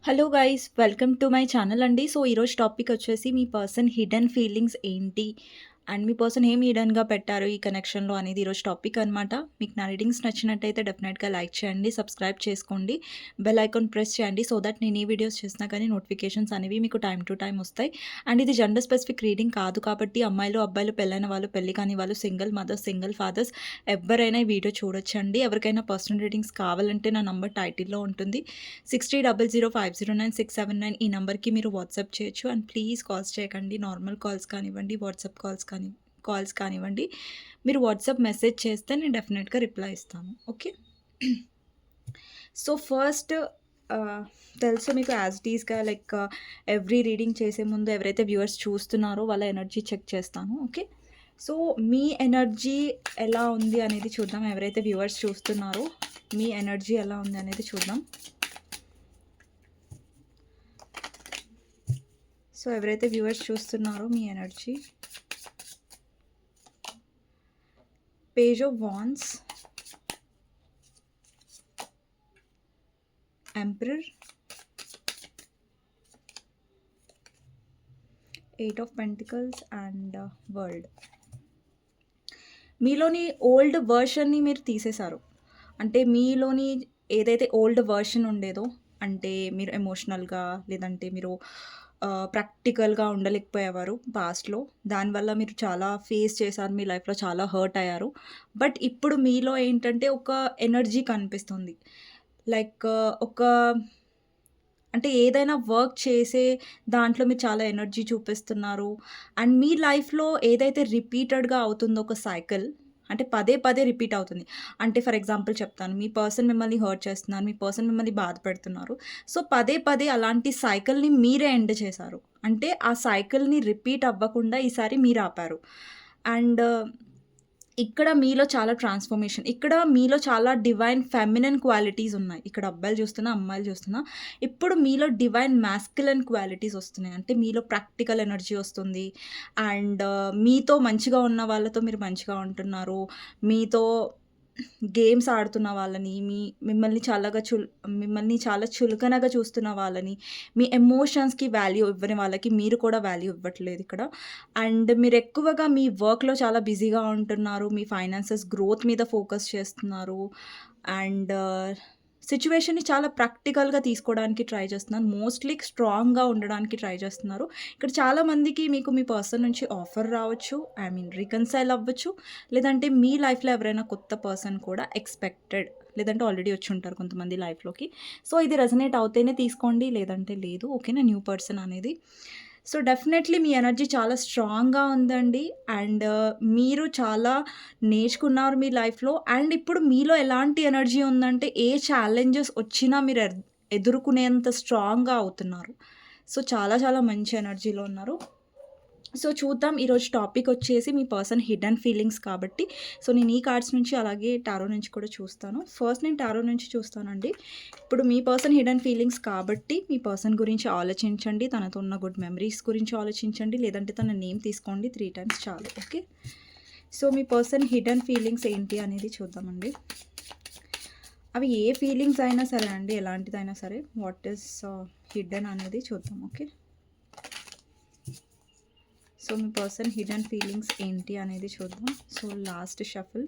Hello guys welcome to my channel అండి. So ఈరోజు topic వచ్చేసి మీ పర్సన్ హిడెన్ ఫీలింగ్స్ ఏంటి అండ్ మీ పర్సన్ ఏం హిడెన్గా పెట్టారు ఈ కనెక్షన్లో అనేది ఈరోజు టాపిక్ అనమాట. మీకు నా రీడింగ్స్ నచ్చినట్టయితే డెఫినెట్గా లైక్ చేయండి, సబ్స్క్రైబ్ చేసుకోండి, బెల్ ఐకాన్ ప్రెస్ చేయండి సో దట్ నేను ఈ వీడియోస్ చేసినా కానీ నోటిఫికేషన్స్ అనేవి మీకు టైం టు టైం వస్తాయి. అండ్ ఇది జెండర్ స్పెసిఫిక్ రీడింగ్ కాదు కాబట్టి అమ్మాయిలు అబ్బాయిలు, పెళ్ళైన వాళ్ళు, పెళ్లి కాని వాళ్ళు, సింగిల్ మదర్స్, సింగిల్ ఫాదర్స్ ఎవరైనా ఈ వీడియో చూడొచ్చండి. ఎవరికైనా పర్సనల్ రీడింగ్స్ కావాలంటే నా నంబర్ టైటిల్లో ఉంటుంది. 6000509679 ఈ నెంబర్కి మీరు వాట్సాప్ చేయొచ్చు. అండ్ ప్లీజ్ కాల్స్ చేయకండి, నార్మల్ కాల్స్ కానివ్వండి, వాట్సాప్ కాల్స్ కానివ్వండి. మీరు వాట్సాప్ మెసేజ్ చేస్తే నేను డెఫినెట్గా రిప్లై ఇస్తాను. ఓకే. సో ఫస్ట్ తెలుసు మీకు యాజ్ ఇట్ ఈస్గా లైక్ ఎవ్రీ రీడింగ్ చేసే ముందు ఎవరైతే వ్యూవర్స్ చూస్తున్నారో వాళ్ళ ఎనర్జీ చెక్ చేస్తాను. ఓకే. సో మీ ఎనర్జీ ఎలా ఉంది అనేది చూద్దాం. ఎవరైతే వ్యూవర్స్ చూస్తున్నారో మీ ఎనర్జీ ఎలా ఉంది అనేది చూద్దాం. సో ఎవరైతే వ్యూవర్స్ చూస్తున్నారో మీ energy. Page of wands, emperor, 8 of pentacles and world. మీలోని ఓల్డ్ వర్షన్ని మీరు తీసేశారు. అంటే మీలోని ఏదైతే ఓల్డ్ వర్షన్ ఉండేదో, అంటే మీరు ఎమోషనల్గా లేదంటే మీరు ప్రాక్టికల్గా ఉండలేకపోయేవారు పాస్ట్లో. దానివల్ల మీరు చాలా ఫేస్ చేశారు, మీ లైఫ్లో చాలా హర్ట్ అయ్యారు. బట్ ఇప్పుడు మీలో ఏంటంటే ఒక ఎనర్జీ కనిపిస్తుంది. లైక్ ఒక అంటే ఏదైనా వర్క్ చేసే దాంట్లో మీరు చాలా ఎనర్జీ చూపిస్తున్నారు. అండ్ మీ లైఫ్లో ఏదైతే రిపీటెడ్గా అవుతుందో ఒక సైకిల్, అంటే పదే పదే రిపీట్ అవుతుంది. అంటే ఫర్ ఎగ్జాంపుల్ చెప్తాను, మీ పర్సన్ మిమ్మల్ని హర్ట్ చేస్తున్నారు, మీ పర్సన్ మిమ్మల్ని బాధ పెడుతున్నారు. సో పదే పదే అలాంటి సైకిల్ని మీరే ఎండ్ చేశారు. అంటే ఆ సైకిల్ని రిపీట్ అవ్వకుండా ఈసారి మీరు ఆపారు. అండ్ ఇక్కడ మీలో చాలా ట్రాన్స్ఫర్మేషన్, ఇక్కడ మీలో చాలా డివైన్ ఫెమినిన్ క్వాలిటీస్ ఉన్నాయి. ఇక్కడ అబ్బాయిలు చూస్తున్నా, అమ్మాయిలు చూస్తున్నా, ఇప్పుడు మీలో డివైన్ మాస్కులన్ క్వాలిటీస్ వస్తున్నాయి. అంటే మీలో ప్రాక్టికల్ ఎనర్జీ వస్తుంది. అండ్ మీతో మంచిగా ఉన్న వాళ్ళతో మీరు మంచిగా ఉంటున్నారు. మీతో గేమ్స్ ఆడుతున్న వాళ్ళని, మిమ్మల్ని చాలా చులకనగా చూస్తున్న వాళ్ళని, మీ ఎమోషన్స్‌కి వాల్యూ ఇవ్వని వాళ్ళకి మీరు కూడా వాల్యూ ఇవ్వట్లేదు ఇక్కడ. అండ్ మీరు ఎక్కువగా మీ వర్క్‌లో చాలా బిజీగా ఉంటున్నారు. మీ ఫైనాన్సెస్ గ్రోత్ మీద ఫోకస్ చేస్తున్నారు. అండ్ సిట్యుయేషన్‌ని చాలా ప్రాక్టికల్‌గా తీసుకోవడానికి ట్రై చేస్తున్నారు. మోస్ట్‌లీ స్ట్రాంగ్‌గా ఉండడానికి ట్రై చేస్తున్నారు. ఇక్కడ చాలామందికి మీకు మీ పర్సన్ నుంచి ఆఫర్ రావచ్చు. ఐ మీన్ రికన్సైల్ అవ్వచ్చు. లేదంటే మీ లైఫ్‌లో ఎవరైనా కొత్త పర్సన్ కూడా ఎక్స్‌పెక్టెడ్, లేదంటే ఆల్రెడీ వచ్చి ఉంటారు కొంతమంది లైఫ్‌లోకి. సో ఇది రెజనేట్ అవుతేనే తీసుకోండి, లేదంటే లేదు. ఓకేనా. న్యూ పర్సన్ అనేది. సో డెఫినెట్లీ మీ ఎనర్జీ చాలా స్ట్రాంగ్‌గా ఉందండి. అండ్ మీరు చాలా నేర్చుకున్నారు మీ లైఫ్‌లో. అండ్ ఇప్పుడు మీలో ఎలాంటి ఎనర్జీ ఉందంటే ఏ ఛాలెంజెస్ వచ్చినా మీరు ఎదుర్కొనేంత స్ట్రాంగ్‌గా అవుతున్నారు. సో చాలా చాలా మంచి ఎనర్జీలో ఉన్నారు. సో చూద్దాం. ఈరోజు టాపిక్ వచ్చేసి మీ పర్సన్ హిడెన్ ఫీలింగ్స్ కాబట్టి, సో నేను ఈ కార్డ్స్ నుంచి అలాగే టారో నుంచి కూడా చూస్తాను. ఫస్ట్ నేను టారో నుంచి చూస్తానండి. ఇప్పుడు మీ పర్సన్ హిడెన్ ఫీలింగ్స్ కాబట్టి మీ పర్సన్ గురించి ఆలోచించండి, తనతో ఉన్న గుడ్ మెమరీస్ గురించి ఆలోచించండి, లేదంటే తన నేమ్ తీసుకోండి 3 టైమ్స్ చాలు. ఓకే. సో మీ పర్సన్ హిడెన్ ఫీలింగ్స్ ఏంటి అనేది చూద్దామండి. అవి ఏ ఫీలింగ్స్ అయినా సరే అండి, ఎలాంటిదైనా సరే, వాట్ ఈస్ హిడెన్ అనేది చూద్దాం. ఓకే. సో మీ పర్సన్ హిడెన్ ఫీలింగ్స్ ఏంటి అనేది చూద్దాం. So last shuffle.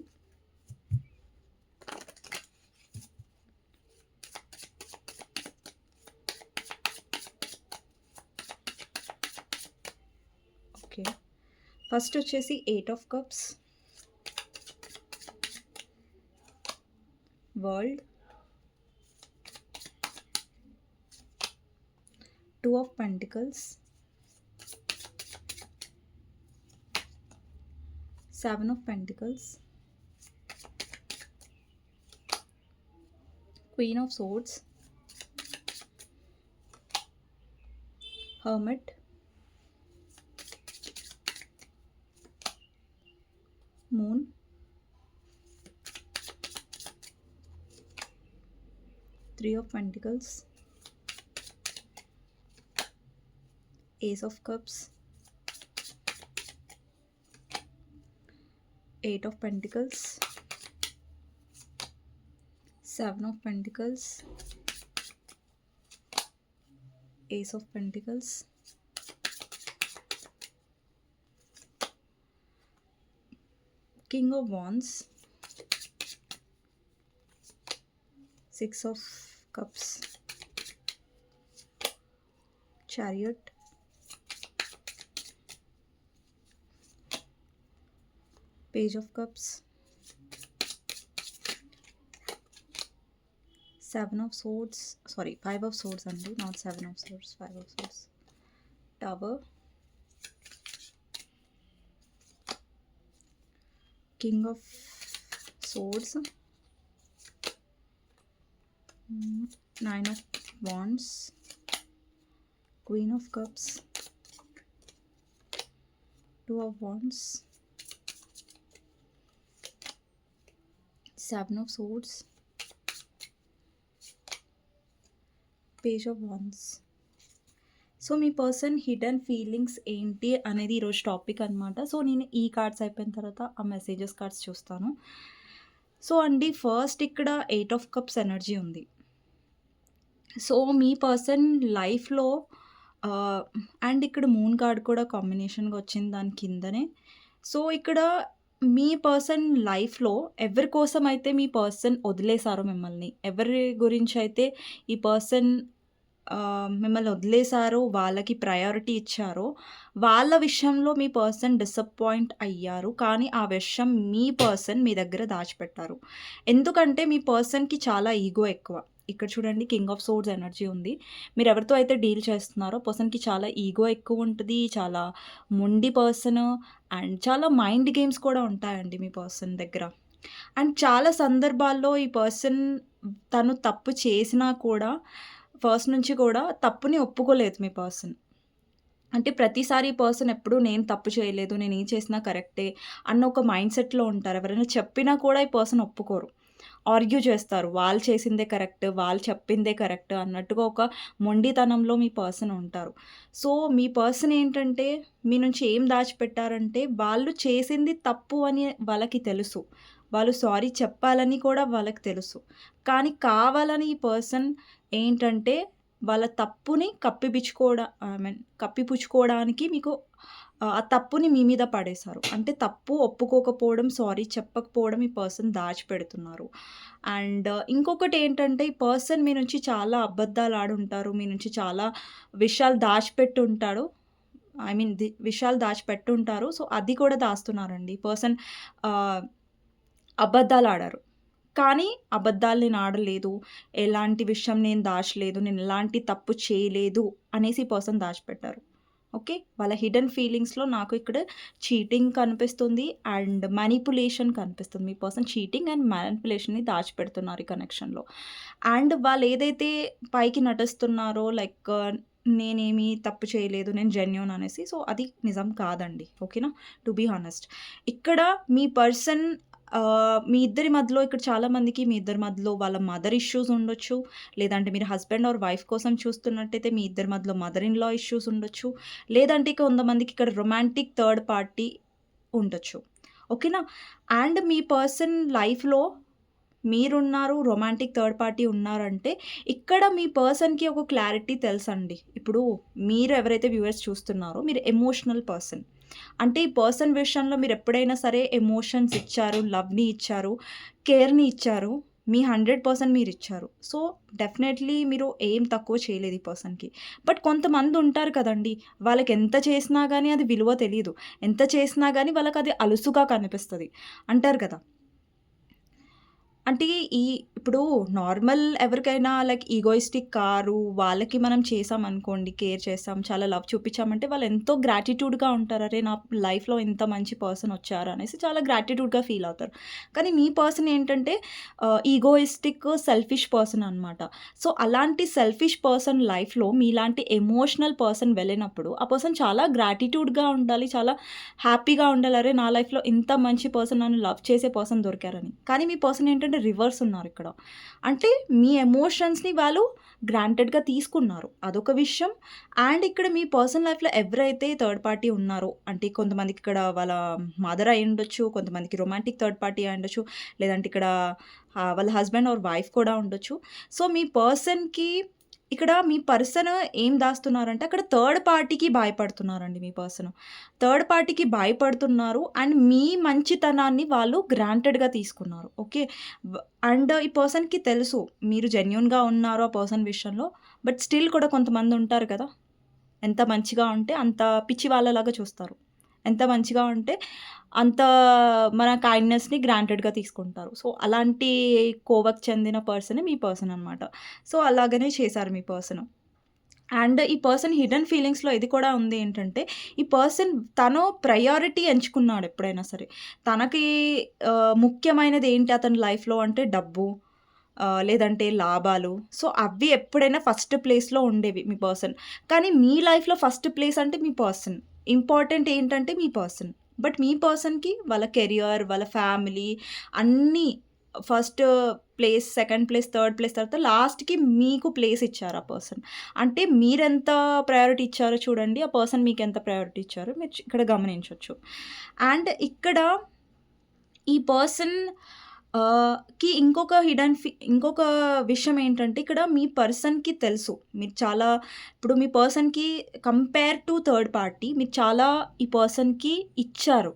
Okay. First వచ్చేసి 8 of cups, world, 2 of pentacles, 7 of Pentacles, Queen of Swords, Hermit, Moon, Three of Pentacles, Ace of Cups, 8 of Pentacles, 7 of Pentacles, ace of pentacles, king of wands, 6 of cups, chariot, page of cups, 7 of swords, sorry 5 of swords అండి, not 7 of swords, 5 of swords, tower, king of swords, 9 of wands, queen of cups, 2 of wands, 7 of swords, page of wands. So మీ person hidden feelings ఏంటి అనేది ఈరోజు topic అనమాట. So నేను ఈ cards అయిపోయిన తర్వాత ఆ మెసేజెస్ కార్డ్స్ చూస్తాను. సో అండి, ఫస్ట్ ఇక్కడ 8 ఆఫ్ కప్స్ ఎనర్జీ ఉంది. సో మీ పర్సన్ లైఫ్లో అండ్ ఇక్కడ మూన్ కార్డ్ కూడా కాంబినేషన్గా వచ్చింది దాని కిందనే. సో ఇక్కడ మీ పర్సన్ లైఫ్లో ఎవరి కోసం అయితే మీ పర్సన్ వదిలేశారో మిమ్మల్ని, ఎవరి గురించి అయితే ఈ పర్సన్ మిమ్మల్ని వదిలేశారో, వాళ్ళకి ప్రయారిటీ ఇచ్చారో, వాళ్ళ విషయంలో మీ పర్సన్ డిసప్పాయింట్ అయ్యారు. కానీ ఆ విషయం మీ పర్సన్ మీ దగ్గర దాచిపెట్టారు. ఎందుకంటే మీ పర్సన్కి చాలా ఈగో ఎక్కువ. ఇక్కడ చూడండి, కింగ్ ఆఫ్ సోర్డ్స్ ఎనర్జీ ఉంది. మీరు ఎవరితో అయితే డీల్ చేస్తున్నారో పర్సన్కి చాలా ఈగో ఎక్కువ ఉంటుంది, చాలా మొండి పర్సన్, అండ్ చాలా మైండ్ గేమ్స్ కూడా ఉంటాయండి మీ పర్సన్ దగ్గర. అండ్ చాలా సందర్భాల్లో ఈ పర్సన్ తను తప్పు చేసినా కూడా ఫస్ట్ నుంచి కూడా తప్పుని ఒప్పుకోలేదు మీ పర్సన్. అంటే ప్రతిసారి ఈ పర్సన్ ఎప్పుడూ నేను తప్పు చేయలేదు, నేను ఏం చేసినా కరెక్టే అన్న ఒక మైండ్ సెట్‌లో ఉంటారు. ఎవరైనా చెప్పినా కూడా ఈ పర్సన్ ఒప్పుకోరు. ఆర్గ్యూ చేస్తారు. వాళ్ళు చేసిందే కరెక్ట్, వాళ్ళు చెప్పిందే కరెక్ట్ అన్నట్టుగా ఒక మొండితనంలో మీ పర్సన్ ఉంటారు. సో మీ పర్సన్ ఏంటంటే మీ నుంచి ఏం దాచిపెట్టారంటే, వాళ్ళు చేసింది తప్పు అని వాళ్ళకి తెలుసు. వాళ్ళు సారీ చెప్పాలని కూడా వాళ్ళకి తెలుసు. కానీ కావాలని ఈ పర్సన్ ఏంటంటే వాళ్ళ తప్పుని కప్పిపుచ్చుకోవడానికి మీకు ఆ తప్పుని మీ మీద పడేశారు. అంటే తప్పు ఒప్పుకోకపోవడం, సారీ చెప్పకపోవడం ఈ పర్సన్ దాచిపెడుతున్నారు. అండ్ ఇంకొకటి ఏంటంటే ఈ పర్సన్ మీ నుంచి చాలా అబద్ధాలు ఆడుంటారు. మీ నుంచి చాలా విషయాలు దాచిపెట్టుంటాడు. ఐ మీన్ విషయాలు దాచిపెట్టుంటారు. సో అది కూడా దాస్తున్నారండి. ఈ పర్సన్ అబద్ధాలు ఆడారు. కానీ అబద్ధాలు నేను ఆడలేదు, ఎలాంటి విషయం నేను దాచలేదు, నేను ఎలాంటి తప్పు చేయలేదు అనేసి ఈ పర్సన్ దాచిపెట్టారు. ఓకే. వాళ్ళ హిడెన్ ఫీలింగ్స్‌లో నాకు ఇక్కడ చీటింగ్ కనిపిస్తుంది అండ్ మానిప్యులేషన్ కనిపిస్తుంది. మీ పర్సన్ చీటింగ్ అండ్ మానిప్యులేషన్‌ని దాచిపెడుతున్నారు ఈ కనెక్షన్‌లో. అండ్ వాళ్ళు ఏదైతే పైకి నటిస్తున్నారో లైక్ నేనేమి తప్పు చేయలేదు, నేను జెన్యూన్ అనేసి. సో అది నిజం కాదండి. ఓకేనా. To be honest. ఇక్కడ మీ పర్సన్ మీ ఇద్దరి మధ్యలో ఇక్కడ చాలామందికి మీ ఇద్దరి మధ్యలో వాళ్ళ మదర్ ఇష్యూస్ ఉండొచ్చు. లేదంటే మీరు హస్బెండ్ ఆర్ వైఫ్ కోసం చూస్తున్నట్టయితే మీ ఇద్దరి మధ్యలో మదర్ ఇన్ లా ఇష్యూస్ ఉండొచ్చు. లేదంటే కొంతమందికి ఇక్కడ రొమాంటిక్ థర్డ్ పార్టీ ఉండొచ్చు. ఓకేనా. అండ్ మీ పర్సన్ లైఫ్‌లో మీరున్నారు, రొమాంటిక్ థర్డ్ పార్టీ ఉన్నారంటే ఇక్కడ మీ పర్సన్‌కి ఒక క్లారిటీ తెలుసండి. ఇప్పుడు మీరు ఎవరైతే వ్యూవర్స్ చూస్తున్నారో మీరు ఎమోషనల్ పర్సన్. అంటే ఈ పర్సన్ విషయంలో మీరు ఎప్పుడైనా సరే ఎమోషన్స్ ఇచ్చారు, లవ్‌ని ఇచ్చారు, కేర్‌ని ఇచ్చారు. మీ 100% మీరిచ్చారు. సో డెఫినెట్‌లీ మీరు ఏం తక్కువ చేయలేదు ఈ పర్సన్‌కి. బట్ కొంతమంది ఉంటారు కదండీ! వాళ్ళకి ఎంత చేసినా గానీ అది విలువ తెలీదు. ఎంత చేసినా గానీ వాళ్ళకది అలుసుగా కనిపిస్తది అంటారు కదా! అంటే ఇప్పుడు నార్మల్ ఎవరికైనా లైక్ ఈగోయిస్టిక్ కారు వాళ్ళకి మనం చేసామనుకోండి, కేర్ చేసాం, చాలా లవ్ చూపించామంటే వాళ్ళు ఎంతో గ్రాటిట్యూడ్‌గా ఉంటారు. అరే! నా లైఫ్‌లో ఇంత మంచి పర్సన్ వచ్చారు అనేసి చాలా గ్రాటిట్యూడ్‌గా ఫీల్ అవుతారు. కానీ మీ పర్సన్ ఏంటంటే ఈగోయిస్టిక్, సెల్ఫిష్ పర్సన్ అనమాట. సో అలాంటి సెల్ఫిష్ పర్సన్ లైఫ్‌లో మీలాంటి ఎమోషనల్ పర్సన్ వెళ్ళినప్పుడు ఆ పర్సన్ చాలా గ్రాటిట్యూడ్‌గా ఉండాలి, చాలా హ్యాపీగా ఉండాలి. అరే! నా లైఫ్‌లో ఇంత మంచి పర్సన్, నన్ను లవ్ చేసే పర్సన్ దొరికారని. కానీ మీ పర్సన్ ఏంటంటే రివర్స్ ఉన్నారు ఇక్కడ. అంటే మీ ఎమోషన్స్‌ని వాళ్ళు గ్రాంటెడ్‌గా తీసుకున్నారు. అదొక విషయం. అండ్ ఇక్కడ మీ పర్సనల్ లైఫ్‌లో ఎవరైతే థర్డ్ పార్టీ ఉన్నారో, అంటే కొంతమందికి ఇక్కడ వాళ్ళ మదర్ అయ్యుండొచ్చు, కొంతమందికి రొమాంటిక్ థర్డ్ పార్టీ అయ్యుండొచ్చు, లేదంటే ఇక్కడ వాళ్ళ హస్బెండ్ ఆర్ వైఫ్ కూడా ఉండొచ్చు. సో మీ పర్సన్‌కి ఇక్కడ మీ పర్సన్ ఏం దాస్తున్నారంటే అక్కడ థర్డ్ పార్టీకి భయపడుతున్నారండి మీ పర్సన్. థర్డ్ పార్టీకి భయపడుతున్నారు అండ్ మీ మంచితనాన్ని వాళ్ళు గ్రాంటెడ్‌గా తీసుకున్నారు. ఓకే. అండ్ ఈ పర్సన్‌కి తెలుసు మీరు జెన్యూన్‌గా ఉన్నారు ఆ పర్సన్ విషయంలో. బట్ స్టిల్ కూడా కొంతమంది ఉంటారు కదా! ఎంత మంచిగా ఉంటే అంత పిచ్చి వాళ్ళలాగా చూస్తారు. ఎంత మంచిగా ఉంటే అంత మన కైండ్‌నెస్‌ని గ్రాంటెడ్‌గా తీసుకుంటారు. సో, అలాంటి కోవకు చెందిన పర్సనే మీ పర్సన్ అనమాట. సో, అలాగనే చేశారు మీ పర్సన్. అండ్ ఈ పర్సన్ హిడెన్ ఫీలింగ్స్‌లో ఇది కూడా ఉంది ఏంటంటే, ఈ పర్సన్ తను ప్రయారిటీ ఎంచుకున్నాడు ఎప్పుడైనా సరే. తనకి ముఖ్యమైనది ఏంటి అతని లైఫ్‌లో అంటే డబ్బు, లేదంటే లాభాలు. సో, అవి ఎప్పుడైనా ఫస్ట్ ప్లేస్‌లో ఉండేవి మీ పర్సన్. కానీ మీ లైఫ్‌లో ఫస్ట్ ప్లేస్ అంటే మీ పర్సన్. ఇంపార్టెంట్ ఏంటంటే మీ పర్సన్. బట్ మీ పర్సన్‌కి వాళ్ళ కెరియర్, వాళ్ళ ఫ్యామిలీ అన్నీ first place, second place, third place తర్వాత లాస్ట్‌కి మీకు ప్లేస్ ఇచ్చారు ఆ పర్సన్. అంటే మీరెంత ప్రయారిటీ ఇచ్చారో చూడండి, ఆ పర్సన్ మీకెంత ప్రయారిటీ ఇచ్చారో మీరు ఇక్కడ గమనించొచ్చు. అండ్ ఇక్కడ ఈ పర్సన్ ఇంకొక విషయం ఏంటంటే ఇక్కడ మీ పర్సన్‌కి తెలుసు. మీరు చాలా ఇప్పుడు మీ పర్సన్‌కి కంపేర్ టు థర్డ్ పార్టీ మీరు చాలా ఈ పర్సన్‌కి ఇచ్చారు.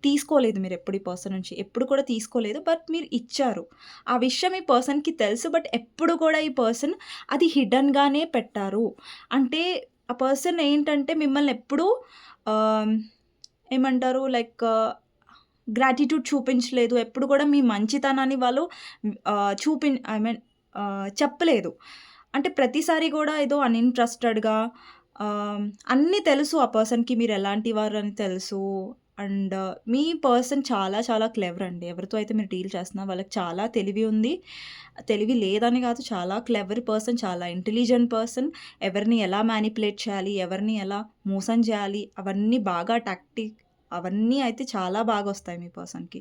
తీసుకోలేదు మీరెప్పుడు ఈ పర్సన్ నుంచి. ఎప్పుడు కూడా తీసుకోలేదు. బట్ మీరు ఇచ్చారు. ఆ విషయం ఈ పర్సన్‌కి తెలుసు. బట్ ఎప్పుడు కూడా ఈ పర్సన్ అది హిడెన్‌గానే పెట్టారు. అంటే ఆ పర్సన్ ఏంటంటే మిమ్మల్ని ఎప్పుడూ ఆహ్, ఏమంటారు లైక్ గ్రాటిట్యూడ్ చూపించలేదు. ఎప్పుడు కూడా మీ మంచితనాన్ని వాళ్ళు ఐ మీన్ చెప్పలేదు. అంటే ప్రతిసారి గూడా ఏదో అన్‌ఇంట్రెస్టెడ్‌గా ఆహ్, అన్నీ తెలుసు ఆ పర్సన్‌కి మీరెలాంటి వారని తెలుసు. అండ్ మీ పర్సన్ చాలా చాలా క్లెవర్ అండి. ఎవరితో అయితే మీరు డీల్ చేస్తున్నా వాళ్ళకి చాలా తెలివి ఉంది. తెలివి లేదని గాదు. చాలా క్లెవర్ పర్సన్, చాలా ఇంటెలిజెంట్ పర్సన్. ఎవరిని ఎలా మ్యానిపులేట్ చేయాలి, ఎవరిని ఎలా మోసం చేయాలి అవన్నీ బాగా అవన్నీ అయితే చాలా బాగొస్తాయి మీ పర్సన్‌కి.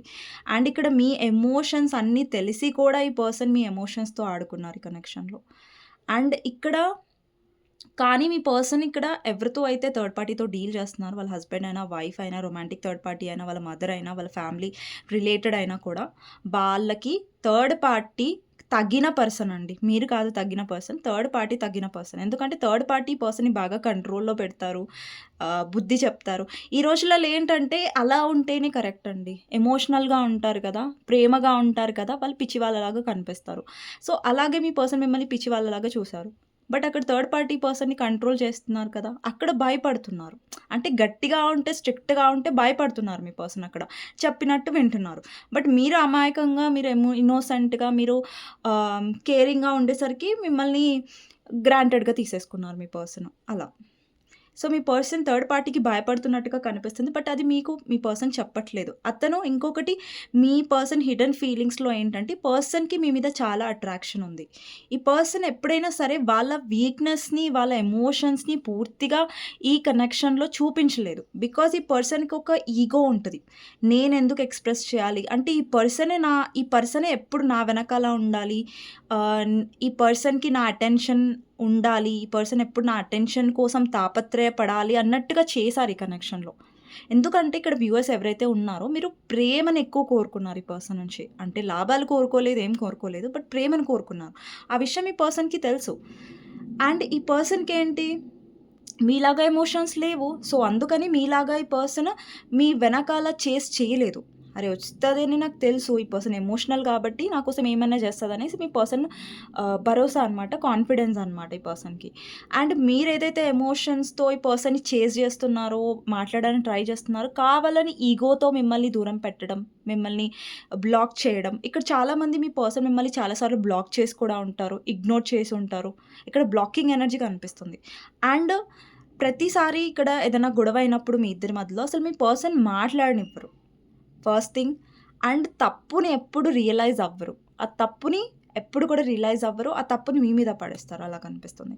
అండ్ ఇక్కడ మీ ఎమోషన్స్ అన్నీ తెలిసి కూడా ఈ పర్సన్ మీ ఎమోషన్స్‌తో ఆడుకున్నారు ఈ కనెక్షన్‌లో. అండ్ ఇక్కడ కానీ మీ పర్సన్ ఇక్కడ ఎవరితో అయితే థర్డ్ పార్టీతో డీల్ చేస్తున్నారో వాళ్ళ హస్బెండ్ అయినా, వైఫ్ అయినా, రొమాంటిక్ థర్డ్ పార్టీ అయినా, వాళ్ళ మదర్ అయినా, వాళ్ళ ఫ్యామిలీ రిలేటెడ్ అయినా కూడా వాళ్ళకి థర్డ్ పార్టీ తగిన పర్సన్ అండి. మీరు కాదు తగ్గిన పర్సన్. థర్డ్ పార్టీ తగ్గిన పర్సన్. ఎందుకంటే థర్డ్ పార్టీ పర్సన్‌ని బాగా కంట్రోల్‌లో పెడతారు. బుద్ధి చెప్తారు. ఈ రోజులలో ఏంటంటే అలా ఉంటేనే కరెక్ట్ అండి. ఎమోషనల్‌గా ఉంటారు కదా! ప్రేమగా ఉంటారు కదా! వాళ్ళు పిచ్చి వాళ్ళలాగా కనిపిస్తారు. సో, అలాగే మీ పర్సన్ మిమ్మల్ని పిచ్చి వాళ్ళలాగా చూసారు. బట్ అక్కడ థర్డ్ పార్టీ పర్సన్‌ని కంట్రోల్ చేస్తున్నారు కదా! అక్కడ భయపడుతున్నారు. అంటే గట్టిగా ఉంటే, స్ట్రిక్ట్‌గా ఉంటే భయపడుతున్నారు మీ పర్సన్ అక్కడ. చెప్పినట్టు వింటున్నారు. బట్ మీరు అమాయకంగా, మీరు ఇన్నోసెంట్‌గా, మీరు కేరింగ్‌గా ఉండేసరికి మిమ్మల్ని గ్రాంటెడ్‌గా తీసేసుకున్నారు మీ పర్సన్. అలా. సో, మీ పర్సన్ థర్డ్ పార్టీకి భయపడుతున్నట్టుగా కనిపిస్తుంది. బట్ అది మీకు మీ పర్సన్ చెప్పట్లేదు. అతను ఇంకొకటి మీ పర్సన్ హిడెన్ ఫీలింగ్స్‌లో ఏంటంటే, పర్సన్‌కి మీ మీద చాలా అట్రాక్షన్ ఉంది. ఈ పర్సన్ ఎప్పుడైనా సరే వాళ్ళ వీక్‌నెస్‌ని, వాళ్ళ ఎమోషన్స్‌ని పూర్తిగా ఈ కనెక్షన్‌లో చూపించలేదు. బికాజ్ ఈ పర్సన్‌కి ఒక ఈగో ఉంటది. నేనెందుకు ఎక్స్‌ప్రెస్ చేయాలి? అంటే ఈ పర్సనే ఎప్పుడు నా వెనకాల ఉండాలి. ఈ పర్సన్‌కి నా అటెన్షన్ ఉండాలి. ఈ పర్సన్ ఎప్పుడు నా అటెన్షన్ కోసం తాపత్రయపడాలి అన్నట్టుగా చేశారు ఈ కనెక్షన్‌లో. ఎందుకంటే ఇక్కడ వ్యూవర్స్ ఎవరైతే ఉన్నారో మీరు ప్రేమను ఎక్కువ కోరుకున్నారు ఈ పర్సన్ నుంచి. అంటే లాభాలు కోరుకోలేదు, ఏం కోరుకోలేదు. బట్ ప్రేమను కోరుకున్నారు. ఆ విషయం ఈ పర్సన్‌కి తెలుసు. అండ్ ఈ పర్సన్‌కేంటి మీలాగా ఎమోషన్స్ లేవు. సో, అందుకని మీలాగా ఈ పర్సన్ మీ వెనకాల చేయలేదు. అరే! వస్తదని నాకు తెలుసు. ఈ పర్సన్ ఎమోషనల్ కాబట్టి నా కోసం ఏమైనా చేస్తదనేసి మీ పర్సన్ భరోసా అనమాట. కాన్ఫిడెన్స్ అనమాట ఈ పర్సన్‌కి. అండ్ మీరేదైతే ఎమోషన్స్‌తో ఈ పర్సన్‌ని చేజ్ చేస్తున్నారో, మాట్లాడడానికి ట్రై చేస్తున్నారో, కావాలని ఈగోతో మిమ్మల్ని దూరం పెట్టడం, మిమ్మల్ని బ్లాక్ చేయడం. ఇక్కడ చాలామంది మీ పర్సన్ మిమ్మల్ని చాలా సార్లు బ్లాక్ చేసి కూడా ఉంటారు. ఇగ్నోర్ చేసి ఉంటారు. ఇక్కడ బ్లాకింగ్ ఎనర్జీ కనిపిస్తుంది. అండ్ ప్రతిసారి ఇక్కడ ఏదైనా గొడవ అయినప్పుడు మీ ఇద్దరి మధ్యలో అసలు మీ పర్సన్ మాట్లాడనివ్వరు. First thing. అండ్ తప్పుని ఎప్పుడు రియలైజ్ అవ్వరు. ఆ తప్పుని ఎప్పుడు కూడా రియలైజ్ అవ్వరు. ఆ తప్పుని మీ మీద పడేస్తారు అలా కనిపిస్తుంది.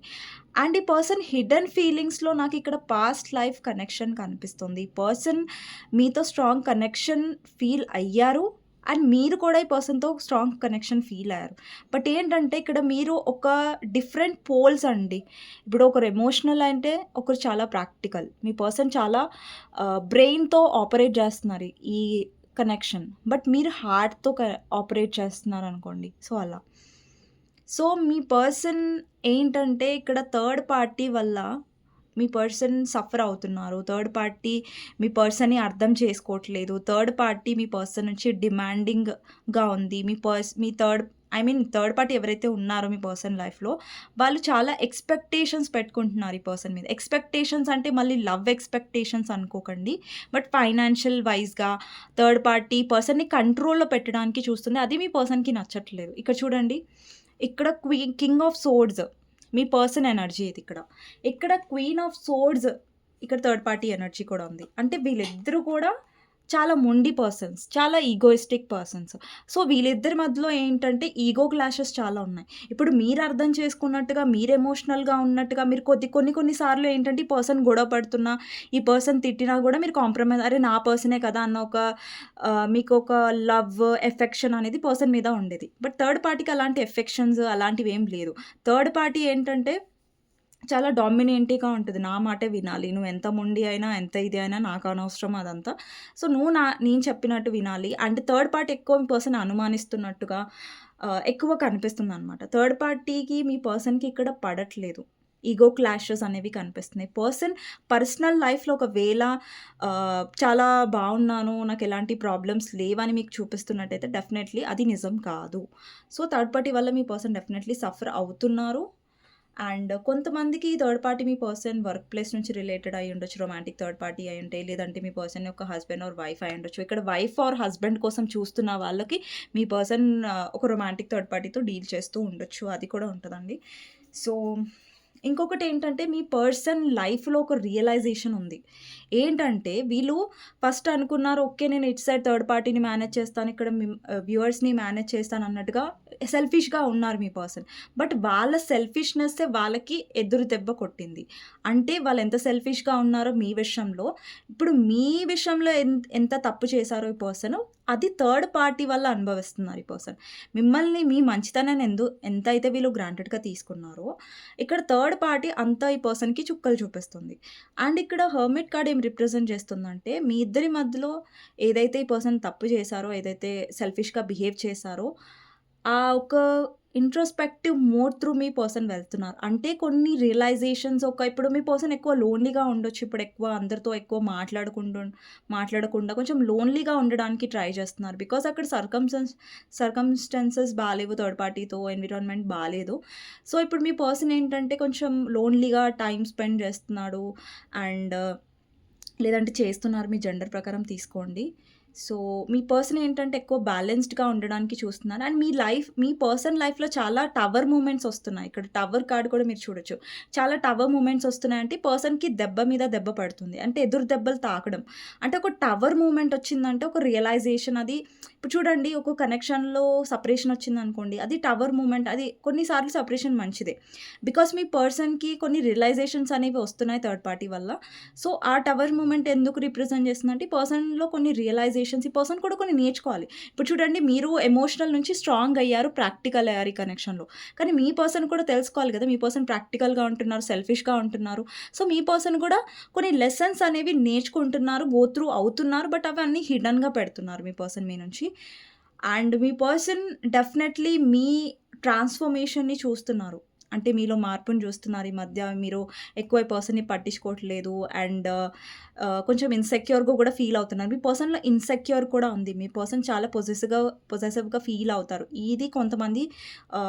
అండ్ ఈ పర్సన్ హిడెన్ ఫీలింగ్స్‌లో నాకిక్కడ పాస్ట్ లైఫ్ కనెక్షన్ కనిపిస్తుంది. ఈ పర్సన్ మీతో స్ట్రాంగ్ కనెక్షన్ ఫీల్ అయ్యారు. అండ్ మీరు కూడా ఈ పర్సన్‌తో స్ట్రాంగ్ కనెక్షన్ ఫీల్ అయ్యారు. బట్ ఏంటంటే ఇక్కడ మీరు ఒక డిఫరెంట్ పోల్స్ అండి. ఇప్పుడు ఒకరు ఎమోషనల్ అంటే ఒకరు చాలా ప్రాక్టికల్. మీ పర్సన్ చాలా బ్రెయిన్‌తో ఆపరేట్ చేస్తున్నారు ఈ కనెక్షన్. బట్ మీరు హార్ట్‌తో ఆపరేట్ చేస్తున్నారనుకోండి. సో, అలా. సో, మీ పర్సన్ ఏంటంటే ఇక్కడ థర్డ్ పార్టీ వల్ల మీ పర్సన్ సఫర్ అవుతున్నారు. థర్డ్ పార్టీ మీ పర్సన్‌ని అర్థం చేసుకోవట్లేదు. థర్డ్ పార్టీ మీ పర్సన్ నుంచి డిమాండింగ్‌గా ఉంది. మీ థర్డ్ పార్టీ ఎవరైతే ఉన్నారో మీ పర్సన్ లైఫ్‌లో వాళ్ళు చాలా ఎక్స్‌పెక్టేషన్స్ పెట్టుకుంటున్నారు ఈ పర్సన్ మీద. ఎక్స్‌పెక్టేషన్స్ అంటే మళ్ళీ లవ్ ఎక్స్‌పెక్టేషన్స్ అనుకోకండి. బట్ ఫైనాన్షియల్ వైస్‌గా థర్డ్ పార్టీ పర్సన్‌ని కంట్రోల్‌లో పెట్టడానికి చూస్తుంది. అది మీ పర్సన్‌కి నచ్చట్లేదు. ఇక్కడ చూడండి. ఇక్కడ king of swords me person energy ఇది ఇక్కడ. ఇక్కడ క్వీన్ ఆఫ్ సోర్డ్స్ ఇక్కడ థర్డ్ పార్టీ ఎనర్జీ కూడా ఉంది. అంటే వీళ్ళిద్దరూ కూడా చాలా మొండి పర్సన్స్. చాలా ఈగోయిస్టిక్ పర్సన్స్. సో, వీళ్ళిద్దరి మధ్యలో ఏంటంటే ఈగో క్లాషెస్ చాలా ఉన్నాయి. ఇప్పుడు మీరు అర్థం చేసుకున్నట్టుగా, మీరు ఎమోషనల్‌గా ఉన్నట్టుగా మీరు కొన్ని సార్లు ఏంటంటే ఈ పర్సన్ గొడవ పడుతున్నా, ఈ పర్సన్ తిట్టినా గూడా మీరు కాంప్రమైజ్ అరే! నా పర్సనే కదా! అన్న ఒక మీకొక లవ్, ఎఫెక్షన్ అనేది పర్సన్ మీద ఉండేది. బట్ థర్డ్ పార్టీకి అలాంటి ఎఫెక్షన్స్ అలాంటివేం లేదు. థర్డ్ పార్టీ ఏంటంటే చాలా డామినేంట్‌గా ఉంటది. నా మాటే వినాలి. నువ్వెంత మొండి అయినా, ఎంత ఇది అయినా నాకనవసరం అదంతా. సో, నేను చెప్పినట్టు వినాలి. అండ్ థర్డ్ పార్టీ ఎక్కువ మీ పర్సన్ అనుమానిస్తున్నట్టుగా ఎక్కువ కనిపిస్తుందనమాట. థర్డ్ పార్టీకి మీ పర్సన్‌కి ఇక్కడ పడట్లేదు. ఈగో క్లాషెస్ అనేవి కనిపిస్తున్నాయి. పర్సనల్ లైఫ్‌లో ఒకవేళ చాలా బావున్నాను, నాకెలాంటి ప్రాబ్లమ్స్ లేవని మీకు చూపిస్తున్నట్టయితే డెఫినెట్‌లీ అది నిజం కాదు. సో, థర్డ్ పార్టీ వల్ల మీ పర్సన్ డెఫినెట్‌లీ సఫర్ అవుతున్నారు. అండ్ కొంతమందికి థర్డ్ పార్టీ మీ పర్సన్ వర్క్ ప్లేస్ నుంచి రిలేటెడ్ అయ్యి ఉండొచ్చు. రొమాంటిక్ థర్డ్ పార్టీ అయి ఉంటే, లేదంటే మీ పర్సన్ యొక్క హస్బెండ్ ఆర్ వైఫ్ అయి ఉండొచ్చు. ఇక్కడ వైఫ్ ఆర్ హస్బెండ్ కోసం చూస్తున్న వాళ్ళకి మీ పర్సన్ ఒక రొమాంటిక్ థర్డ్ పార్టీతో డీల్ చేస్తూ ఉండొచ్చు. అది కూడా ఉంటదండి. సో, ఇంకొకటేంటంటే మీ పర్సన్ లైఫ్‌లో ఒక రియలైజేషన్ ఉంది. ఏంటంటే వీళ్ళు ఫస్ట్ అనుకున్నారు ఓకే. నేను ఇటు సైడ్ థర్డ్ పార్టీని మేనేజ్ చేస్తాను. ఇక్కడ వ్యూవర్స్‌ని మేనేజ్ చేస్తాను అన్నట్టుగా సెల్ఫిష్‌గా ఉన్నారు మీ పర్సన్. బట్ వాళ్ళ సెల్ఫిష్‌నెస్సే వాళ్ళకి ఎదురు దెబ్బ కొట్టింది. అంటే వాళ్ళు ఎంత సెల్ఫిష్‌గా ఉన్నారో మీ విషయంలో, ఇప్పుడు మీ విషయంలో ఎంత తప్పు చేశారో ఈ పర్సన్, అది థర్డ్ పార్టీ వల్ల అనుభవిస్తున్నారు ఈ పర్సన్. మిమ్మల్ని మీ మంచితనాన్ని ఎంతైతే వీళ్ళు గ్రాంటెడ్‌గా తీసుకున్నారో, ఇక్కడ థర్డ్ పార్టీ అంతా ఈ పర్సన్‌కి చుక్కలు చూపిస్తుంది. అండ్ ఇక్కడ హెర్మిట్ కార్డ్ ఏం రిప్రజెంట్ చేస్తుందంటే, మీ ఇద్దరి మధ్యలో ఏదైతే ఈ పర్సన్ తప్పు చేశారో, ఏదైతే సెల్ఫిష్‌గా బిహేవ్ చేశారో, ఆ ఒక ఇంట్రోస్పెక్టివ్ మోడ్ త్రూ మీ పర్సన్ వెళ్తున్నారు. అంటే కొన్ని రియలైజేషన్స్ ఇప్పుడు మీ పర్సన్ ఎక్కువ లోన్‌లీగా ఉండొచ్చు. ఇప్పుడు ఎక్కువ అందరితో ఎక్కువ మాట్లాడకుండా కొంచెం లోన్‌లీగా ఉండడానికి ట్రై చేస్తున్నారు. బికాజ్ అక్కడ సర్కమ్‌స్టాన్సెస్ బాలేవు. థర్డ్ పార్టీతో ఎన్విరాన్మెంట్ బాలేదు. సో, ఇప్పుడు మీ పర్సన్ ఏంటంటే కొంచెం లోన్‌లీగా టైమ్ స్పెండ్ చేస్తున్నాడు. అండ్ లేదంటే చేస్తున్నారు. మీ జెండర్ ప్రకారం తీసుకోండి. సో, మీ పర్సన్ ఏంటంటే ఎక్కువ బ్యాలెన్స్డ్‌గా ఉండడానికి చూస్తున్నారు. అండ్ మీ పర్సన్ లైఫ్‌లో చాలా టవర్ మూమెంట్స్ వస్తున్నాయి. ఇక్కడ టవర్ కార్డ్ కూడా మీరు చూడొచ్చు. చాలా టవర్ మూమెంట్స్ వస్తున్నాయంటే పర్సన్‌కి దెబ్బ మీద దెబ్బ పడుతుంది. అంటే ఎదురు దెబ్బలు తాకడం. అంటే ఒక టవర్ మూమెంట్ వచ్చిందంటే ఒక రియలైజేషన్ అది ఇప్పుడు చూడండి ఒక కనెక్షన్‌లో సెపరేషన్ వచ్చిందనుకోండి. అది టవర్ మూమెంట్. అది కొన్నిసార్లు సెపరేషన్ మంచిదే. బికాజ్ మీ పర్సన్‌కి కొన్ని రియలైజేషన్స్ అనేవి వస్తున్నాయి థర్డ్ పార్టీ వల్ల. సో, ఆ టవర్ మూమెంట్ ఎందుకు రిప్రజెంట్ చేస్తుందంటే, ఈ పర్సన్‌లో కొన్ని రియలైజేషన్స్ ఈ పర్సన్ కూడా కొన్ని నేర్చుకోవాలి. ఇప్పుడు చూడండి మీరు ఎమోషనల్ నుంచి స్ట్రాంగ్ అయ్యారు, ప్రాక్టికల్ అయ్యారు ఈ కనెక్షన్‌లో. కానీ మీ పర్సన్ కూడా తెలుసుకోవాలి కదా! మీ పర్సన్ ప్రాక్టికల్‌గా ఉంటున్నారు, సెల్ఫిష్‌గా ఉంటున్నారు. సో, మీ పర్సన్ కూడా కొన్ని లెసన్స్ అనేవి నేర్చుకుంటున్నారు, గో త్రూ అవుతున్నారు. బట్ అవన్నీ హిడెన్‌గా పెడుతున్నారు మీ పర్సన్ మీ నుంచి. అండ్ మీ పర్సన్ డెఫినెట్‌లీ మీ ట్రాన్స్‌ఫర్మేషన్‌ని చూస్తున్నారు. అంటే మీలో మార్పుని చూస్తున్నారు. ఈ మధ్య మీరు ఎక్కువ ఈ పర్సన్‌ని పట్టించుకోవట్లేదు. అండ్ కొంచెం ఇన్‌సెక్యూర్‌గా కూడా ఫీల్ అవుతున్నారు. మీ పర్సన్‌లో ఇన్‌సెక్యూర్ కూడా ఉంది. మీ పర్సన్ చాలా పొసెసివ్‌గా ఫీల్ అవుతారు. ఇది కొంతమంది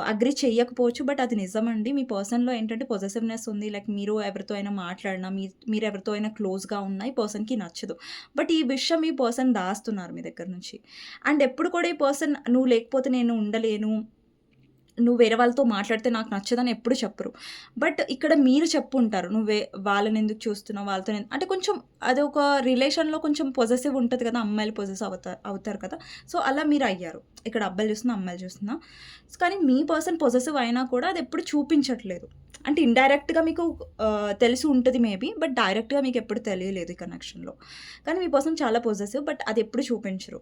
అగ్రీ చేయకపోవచ్చు. బట్ అది నిజమండి. మీ పర్సన్‌లో ఏంటంటే పొసెసివ్‌నెస్ ఉంది. లైక్ మీరు ఎవరితో అయినా మాట్లాడినా, మీరు ఎవరితో అయినా క్లోజ్‌గా ఉన్నా ఈ పర్సన్‌కి నచ్చదు. బట్ ఈ విషయం ఈ పర్సన్ దాస్తున్నారు మీ దగ్గర నుంచి. అండ్ ఎప్పుడు కూడా ఈ పర్సన్ నువ్వు లేకపోతే నేను ఉండలేను. నువ్వు వేరే వాళ్ళతో మాట్లాడితే నాకు నచ్చదని ఎప్పుడు చెప్పరు. బట్ ఇక్కడ మీరు చెప్పుంటారు. వాళ్ళనెందుకు చూస్తున్నావు? అంటే కొంచెం అదొక రిలేషన్‌లో కొంచెం పొసెసివ్ ఉంటది కదా! అమ్మాయిలు పొసెసివ్ అవుతారు కదా! సో, అలా మీరయ్యారు. ఇక్కడ అబ్బాయిలు చూస్తున్నా, అమ్మాయిలు చూస్తున్నా. కానీ మీ పర్సన్ పొసెసివ్ అయినా కూడా అదెప్పుడు చూపించట్లేదు. అంటే ఇండైరెక్ట్‌గా మీకు తెలిసి ఉంటది మేబీ. బట్ డైరెక్ట్‌గా మీకెప్పుడు తెలియలేదు ఈ కనెక్షన్‌లో. కానీ మీ పర్సన్ చాలా పొసెసివ్. బట్ అదెప్పుడు చూపించరు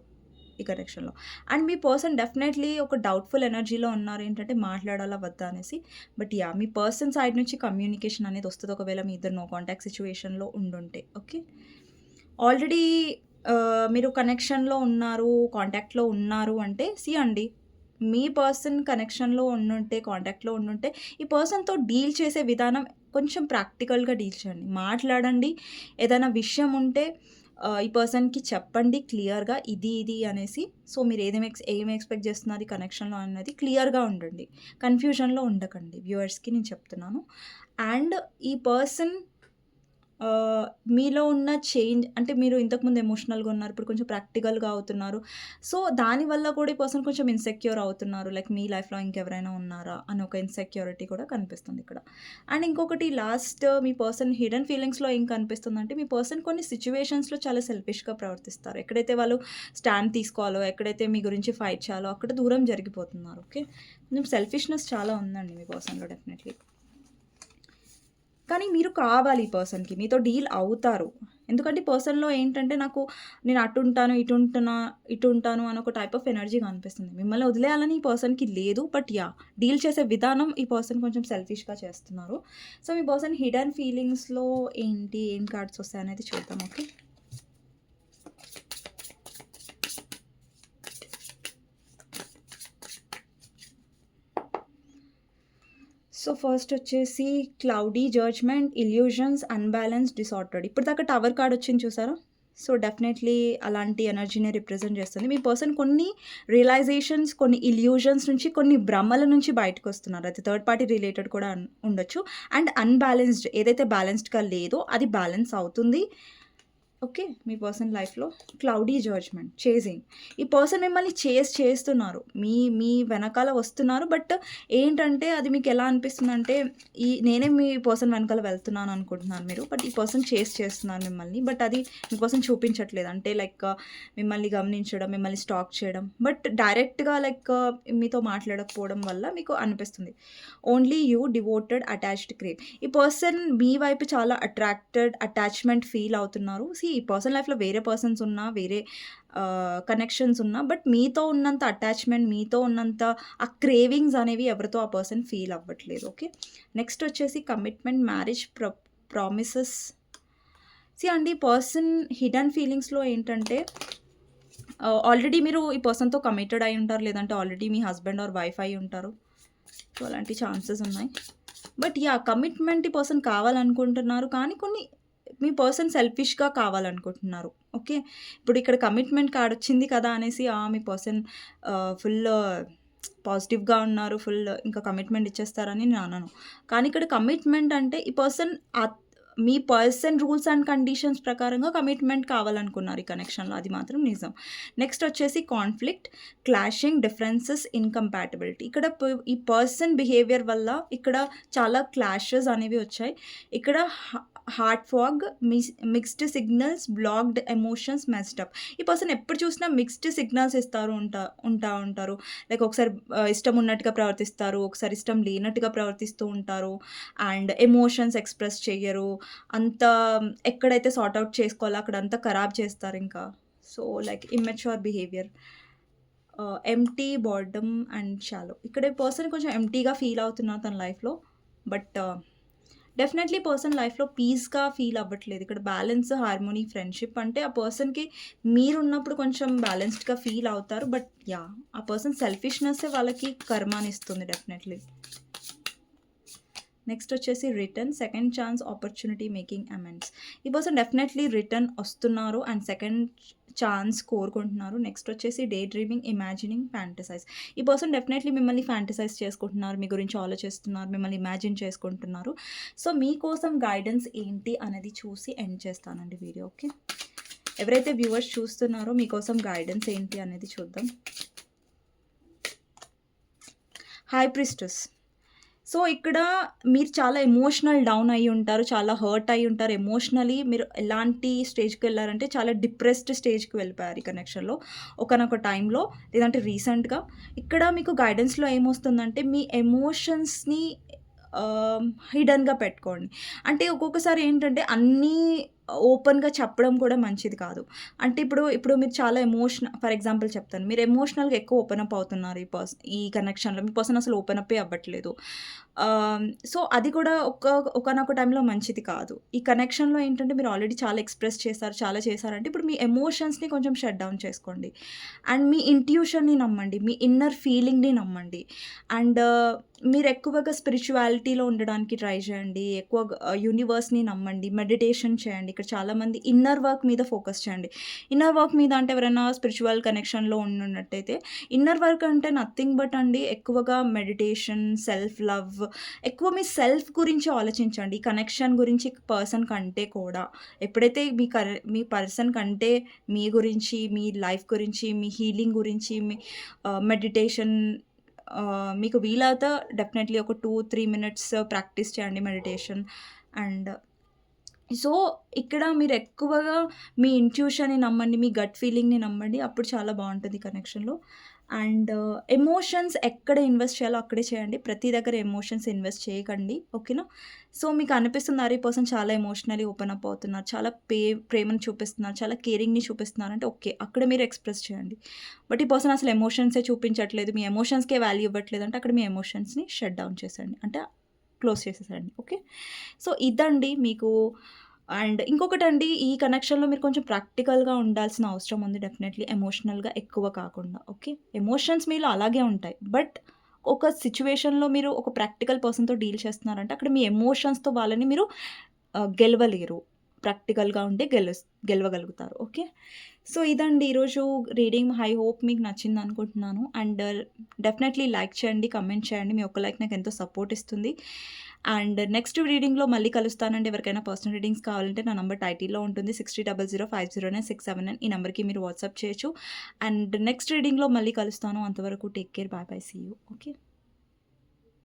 ఈ కనెక్షన్‌లో. అండ్ మీ పర్సన్ డెఫినెట్‌లీ ఒక డౌట్‌ఫుల్ ఎనర్జీలో ఉన్నారు. ఏంటంటే మాట్లాడాలా? వద్దా? అనేసి. But yeah! Me person side నుంచి కమ్యూనికేషన్ అనేది వస్తది. ఒకవేళ మీ ఇద్దరు నో కాంటాక్ట్ సిట్యుయేషన్‌లో ఉండుంటే. ఓకే. ఆల్రెడీ మీరు కనెక్షన్‌లో ఉన్నారు, కాంటాక్ట్‌లో ఉన్నారు అంటే అండి మీ పర్సన్ కనెక్షన్‌లో ఉండుంటే, కాంటాక్ట్‌లో ఉండుంటే, ఈ పర్సన్‌తో డీల్ చేసే విధానం కొంచెం ప్రాక్టికల్‌గా డీల్ చేయండి. మాట్లాడండి. ఏదైనా విషయం ఉంటే ఈ పర్సన్‌కి చెప్పండి క్లియర్‌గా ఇది అనేసి. సో, మీరు ఏం ఎక్స్‌పెక్ట్ చేస్తున్నారు ఈ కనెక్షన్‌లో అన్నది క్లియర్‌గా ఉండండి. కన్‌ఫ్యూజన్‌లో ఉండకండి. వ్యూవర్స్‌కి నేను చెప్తున్నాను. అండ్ ఈ పర్సన్ మీలో ఉన్న చేంజ్ అంటే మీరు ఇంతకుముందు ఎమోషనల్‌గా ఉన్నారు. ఇప్పుడు కొంచెం ప్రాక్టికల్‌గా అవుతున్నారు. సో, దానివల్ల కూడా ఈ పర్సన్ కొంచెం ఇన్‌సెక్యూర్ అవుతున్నారు. లైక్ మీ లైఫ్‌లో ఇంకెవరైనా ఉన్నారా అని ఒక ఇన్‌సెక్యూరిటీ కూడా కనిపిస్తుంది ఇక్కడ. అండ్ ఇంకొకటి లాస్ట్ మీ పర్సన్ హిడెన్ ఫీలింగ్స్‌లో ఏం కనిపిస్తుందంటే మీ పర్సన్ కొన్ని సిట్యుయేషన్స్‌లో చాలా సెల్ఫిష్‌గా ప్రవర్తిస్తారు. ఎక్కడైతే వాళ్ళు స్టాండ్ తీసుకోవాలో, ఎక్కడైతే మీ గురించి ఫైట్ చేయాలో అక్కడ దూరం జరిగిపోతున్నారు. ఓకే. కొంచెం సెల్ఫిష్‌నెస్ చాలా ఉందండి మీ పర్సన్‌లో డెఫినెట్‌లీ. కానీ మీరు కావాలి ఈ పర్సన్‌కి. మీతో డీల్ అవుతారు. ఎందుకంటే ఈ పర్సన్‌లో ఏంటంటే నేను ఇటుంటాను అని ఒక టైప్ ఆఫ్ ఎనర్జీ కనిపిస్తుంది. మిమ్మల్ని వదిలేయాలని ఈ పర్సన్‌కి లేదు. బట్ డీల్ చేసే విధానం ఈ పర్సన్ కొంచెం సెల్ఫిష్‌గా చేస్తున్నారు. సో, మీ పర్సన్ హిడెన్ ఫీలింగ్స్‌లో ఏం కార్డ్స్ వస్తాయనేది చూద్దాం. ఓకే. సో, ఫస్ట్ వచ్చేసి cloudy judgement, illusions, unbalanced, disordered. ఇప్పటిదాకా టవర్ కార్డ్ వచ్చింది చూసారా? సో, డెఫినెట్‌లీ అలాంటి ఎనర్జీనే రిప్రజెంట్ చేస్తుంది. మీ పర్సన్ కొన్ని రియలైజేషన్స్, కొన్ని ఇల్యూజన్స్ నుంచి, కొన్ని భ్రమల నుంచి బయటకొస్తున్నారు. అది థర్డ్ పార్టీ రిలేటెడ్ కూడా ఉండొచ్చు. అండ్ అన్‌బ్యాలెన్స్డ్ ఏదైతే బ్యాలెన్స్డ్‌గా లేదో అది బ్యాలెన్స్ అవుతుంది. ఓకే. మీ పర్సన్ లైఫ్‌లో క్లౌడీ జడ్జ్‌మెంట్, చేజింగ్. ఈ పర్సన్ మిమ్మల్ని చేస్తున్నారు. మీ వెనకాల వస్తున్నారు. బట్ ఏంటంటే అది మీకెలా అనిపిస్తుందంటే నేనే మీ పర్సన్ వెనకాల వెళ్తున్నాను అనుకుంటున్నారు మీరు. బట్ ఈ పర్సన్ చేస్తున్నారు మిమ్మల్ని. బట్ అది మీకోసం చూపించట్లేదు. అంటే లైక్ మిమ్మల్ని గమనించడం, మిమ్మల్ని స్టాక్ చేయడం. బట్ డైరెక్ట్‌గా లైక్ మీతో మాట్లాడకపోవడం వల్ల మీకు అనిపిస్తుంది. Only you devoted, attached, crave. ఈ పర్సన్ మీ వైపు చాలా అటాచ్‌మెంట్ ఫీల్ అవుతున్నారు. ఈ పర్సన్ లైఫ్‌లో వేరే పర్సన్స్ ఉన్నా, వేరే కనెక్షన్స్ ఉన్నా, బట్ మీతో ఉన్నంత అటాచ్‌మెంట్, మీతో ఉన్నంత ఆ క్రేవింగ్స్ అనేవి ఎవరితో ఆ పర్సన్ ఫీల్ అవ్వట్లేదు. ఓకే. నెక్స్ట్ వచ్చేసి కమిట్మెంట్, మ్యారేజ్, ప్రామిసెస్. అండి పర్సన్ హిడెన్ ఫీలింగ్స్‌లో ఏంటంటే ఆల్రెడీ మీరు ఈ పర్సన్‌తో కమిటెడ్ అయి ఉంటారు. లేదంటే already me husband or wife అయి ఉంటారు. సో, అలాంటి ఛాన్సెస్ ఉన్నాయి. బట్ కమిట్మెంట్ ఈ పర్సన్ కావాలనుకుంటున్నారు. కానీ మీ పర్సన్ సెల్ఫిష్‌గా కావాలనుకుంటున్నారు. ఓకే. ఇప్పుడు ఇక్కడ కమిట్మెంట్ కార్డ్ వచ్చింది కదా అనేసి మీ పర్సన్ ఫుల్ పాజిటివ్‌గా ఉన్నారు. ఇంకా కమిట్మెంట్ ఇచ్చేస్తారని నేను అనను. కానీ ఇక్కడ కమిట్మెంట్ అంటే ఈ person me person rules and conditions ప్రకారంగా కమిట్మెంట్ కావాలనుకున్నారు ఈ కనెక్షన్‌లో. అది మాత్రం నిజం. నెక్స్ట్ వచ్చేసి కాన్ఫ్లిక్ట్, క్లాషింగ్, డిఫరెన్సెస్, ఇన్‌కంపాటిబిలిటీ. ఇక్కడ ఈ పర్సన్ బిహేవియర్ వల్ల ఇక్కడ చాలా క్లాషెస్ అనేవి వచ్చాయి. ఇక్కడ heart fog, mixed signals, blocked emotions, messed up. ఈ పర్సన్ ఎప్పుడు చూసినా మిక్స్డ్ సిగ్నల్స్ ఇస్తారు ఉంటారు. లైక్ ఒకసారి ఇష్టం ఉన్నట్టుగా ప్రవర్తిస్తారు. ఒకసారి ఇష్టం లేనట్టుగా ప్రవర్తిస్తూ ఉంటారు. అండ్ ఎమోషన్స్ ఎక్స్‌ప్రెస్ చెయ్యరు. ఎక్కడైతే సార్ట్ ఔట్ చేసుకోవాలో అక్కడంతా ఖరాబ్ చేస్తారు ఇంకా. So, like immature behaviour. Empty, boredom and shallow. ఇక్కడ ఈ పర్సన్ కొంచెం ఎంప్టీగా ఫీల్ అవుతున్నారు తన లైఫ్‌లో. బట్ డెఫినెట్లీ పర్సన్ లైఫ్‌లో పీస్‌గా ఫీల్ అవ్వట్లేదు. ఇక్కడ బ్యాలెన్స్, హార్మోనీ, ఫ్రెండ్‌షిప్ అంటే ఆ పర్సన్‌కి మీరున్నప్పుడు కొంచెం బ్యాలెన్స్డ్‌గా ఫీల్ అవుతారు. బట్ ఆ పర్సన్ సెల్ఫిష్‌నెస్సే వాళ్ళకి కర్మానిస్తుంది డెఫినెట్లీ. నెక్స్ట్ వచ్చేసి return, second chance, opportunity, making amends. ఈ పర్సన్ డెఫినెట్లీ రిటర్న్ వస్తున్నారు అండ్ సెకండ్ ఛాన్స్ కోరుకుంటున్నారు. నెక్స్ట్ వచ్చేసి డే డ్రీమింగ్, ఇమాజినింగ్, ఫ్యాంటసైజ్. ఈ పర్సన్ డెఫినెట్లీ మిమ్మల్ని ఫ్యాంటసైజ్ చేసుకుంటున్నారు. మీ గురించి ఆలోచిస్తున్నారు. మిమ్మల్ని ఇమాజిన్ చేసుకుంటున్నారు. సో, మీకోసం గైడెన్స్ ఏంటి అనేది చూసి ఎండ్ చేస్తానండి వీడియో. ఓకే. ఎవరైతే వ్యూవర్స్ చూస్తున్నారో మీకోసం గైడెన్స్ ఏంటి అనేది చూద్దాం. High priestess. సో, ఇక్కడ మీరు చాలా ఎమోషనల్ డౌన్ అయ్యి ఉంటారు. చాలా హర్ట్ అయ్యి ఉంటారు. ఎమోషనలీ మీరు ఎలాంటి స్టేజ్‌కి వెళ్లారంటే చాలా డిప్రెస్డ్ స్టేజ్‌కి వెళ్ళిపోయారు ఈ కనెక్షన్‌లో. ఒకానొక టైంలో లేదంటే రీసెంట్‌గా. ఇక్కడ మీకు గైడెన్స్‌లో ఏమొస్తుందంటే మీ ఎమోషన్స్‌ని హిడెన్‌గా పెట్టుకోండి. అంటే ఒక్కొక్కసారి ఏంటంటే అన్నీ ఓపెన్‌గా చెప్పడం కూడా మంచిది కాదు. అంటే ఇప్పుడు మీరు చాలా ఫర్ ఎగ్జాంపుల్ చెప్తాను. మీరు ఎమోషనల్‌గా ఎక్కువ ఓపెన్ అప్ అవుతున్నారు ఈ కనెక్షన్‌లో. మీ పర్సన్ అసలు ఓపెన్ అప్పే అవ్వట్లేదు. సో, అది కూడా ఒకానొక టైంలో మంచిది కాదు. ఈ కనెక్షన్‌లో ఏంటంటే మీరు ఆల్రెడీ చాలా ఎక్స్‌ప్రెస్ చేశారు, చాలా చేశారంటే ఇప్పుడు మీ ఎమోషన్స్‌ని కొంచెం షట్ డౌన్ చేసుకోండి. అండ్ మీ ఇంట్యూషన్‌ని నమ్మండి. మీ ఇన్నర్ ఫీలింగ్‌ని నమ్మండి. అండ్ మీరెక్కువగా స్పిరిచ్యువాలిటీలో ఉండడానికి ట్రై చేయండి. ఎక్కువగా యూనివర్స్‌ని నమ్మండి. మెడిటేషన్ చేయండి. ఇక్కడ చాలామంది ఇన్నర్ వర్క్ మీద ఫోకస్ చేయండి. ఇన్నర్ వర్క్ మీద అంటే ఎవరైనా స్పిరిచ్యువల్ కనెక్షన్‌లో ఉన్నట్టయితే ఇన్నర్ వర్క్ అంటే నథింగ్ బట్ అండి ఎక్కువగా మెడిటేషన్, సెల్ఫ్ లవ్ ఎక్కువ మీ సెల్ఫ్ గురించి ఆలోచించండి. ఈ కనెక్షన్ గురించి పర్సన్ కంటే కూడా. ఎప్పుడైతే మీ పర్సన్ కంటే మీ గురించి, మీ లైఫ్ గురించి, మీ హీలింగ్ గురించి, మీ మెడిటేషన్ మీకు వీలవుతే డెఫినెట్‌లీ ఒక 2, 3 మినిట్స్ ప్రాక్టీస్ చేయండి మెడిటేషన్. అండ్ సో, ఇక్కడ మీరెక్కువగా మీ ఇంట్యూషన్‌ని నమ్మండి. మీ గట్ ఫీలింగ్‌ని నమ్మండి. అప్పుడు చాలా బావుంటది కనెక్షన్‌లో. అండ్ ఎమోషన్స్ ఎక్కడ ఇన్వెస్ట్ చేయాలో అక్కడే చేయండి. ప్రతి దగ్గర ఎమోషన్స్ ఇన్వెస్ట్ చేయకండి. ఓకేనా? సో, మీకు అనిపిస్తుంది అరే! ఈ పర్సన్ చాలా ఎమోషనల్లీ ఓపెన్ అప్ అవుతున్నారు. చాలా ప్రేమను చూపిస్తున్నారు. చాలా కేరింగ్‌ని చూపిస్తున్నారు అంటే ఓకే. అక్కడ మీరు ఎక్స్‌ప్రెస్ చేయండి. బట్ ఈ పర్సన్ అసలు ఎమోషన్సే చూపించట్లేదు. మీ ఎమోషన్స్‌కే వాల్యూ ఇవ్వట్లేదు అంటే అక్కడ మీ ఎమోషన్స్‌ని షట్ డౌన్ చేసేయండి. అంటే క్లోజ్ చేసేసేయండి. ఓకే. సో, ఇదండి మీకు. అండ్ ఇంకొకటండి ఈ కనెక్షన్‌లో మీరు కొంచెం ప్రాక్టికల్‌గా ఉండాల్సిన అవసరం ఉంది డెఫినెట్‌లీ. ఎమోషనల్‌గా ఎక్కువ కాకుండా. ఓకే. ఎమోషన్స్ మీలో అలాగే ఉంటాయి. బట్ ఒక సిట్యుయేషన్‌లో మీరు ఒక ప్రాక్టికల్ పర్సన్‌తో డీల్ చేస్తున్నారంటే అక్కడ మీ ఎమోషన్స్‌తో వాళ్ళని మీరు గెలవలేరు. ప్రాక్టికల్‌గా ఉంటే గెలవగలుగుతారు. ఓకే. సో, ఇదండి ఈరోజు రీడింగ్. ఐ హోప్ మీకు నచ్చిందనుకుంటున్నాను. అండ్ డెఫినెట్‌లీ లైక్ చేయండి, కామెంట్ చేయండి. మీ ఒక్క లైక్ నాకెంతో సపోర్ట్ ఇస్తుంది. అండ్ నెక్స్ట్ రీడింగ్‌లో మళ్ళీ కలుస్తానండి. ఎవరికైనా పర్సనల్ రీడింగ్స్ కావాలంటే నా నంబర్ టైటిల్‌లో ఉంటుంది. 6000500967 ఈ నంబర్‌కి మీరు వాట్సాప్ చేయొచ్చు. అండ్ నెక్స్ట్ రీడింగ్‌లో మళ్ళీ కలుస్తాను. అంతవరకు take care. Bye bye. See you. Okay.